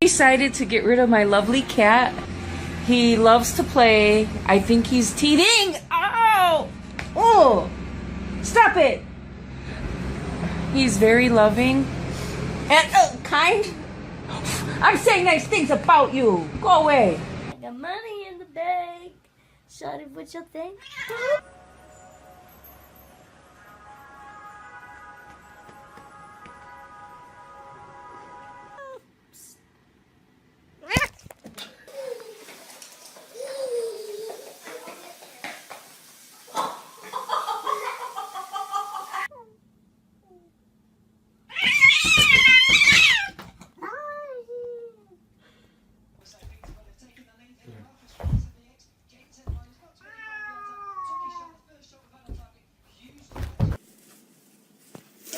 Decided to get rid of my lovely cat. He loves to play. I think he's teething. Ow! Oh! Stop it! He's very loving and kind. I'm saying nice things about you. Go away. I got money in the bank. Shawty, what you think?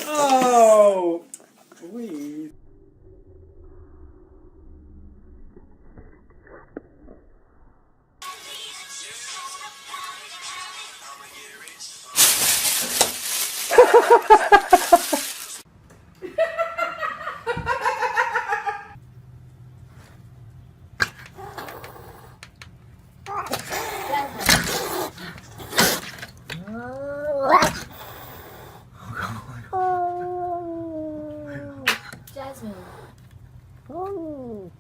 Oh, please. Jasmine. Oh.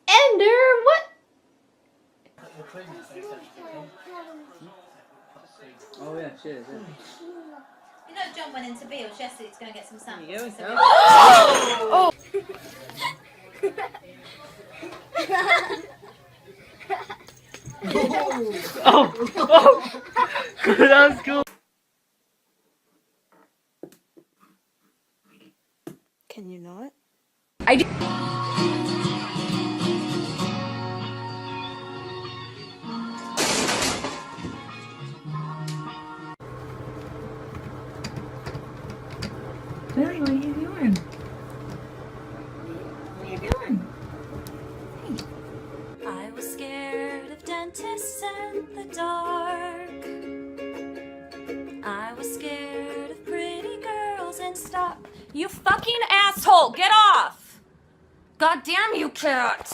Ender, what? Oh yeah, shit. You know John went into Beale's yesterday to go and get some samples. Oh! That was cool. Can you not? I do. Lily, what are you doing? What are you doing? I was scared of dentists and the dark. I was scared of pretty girls and stop. You fucking asshole! Get off! God damn you, cat!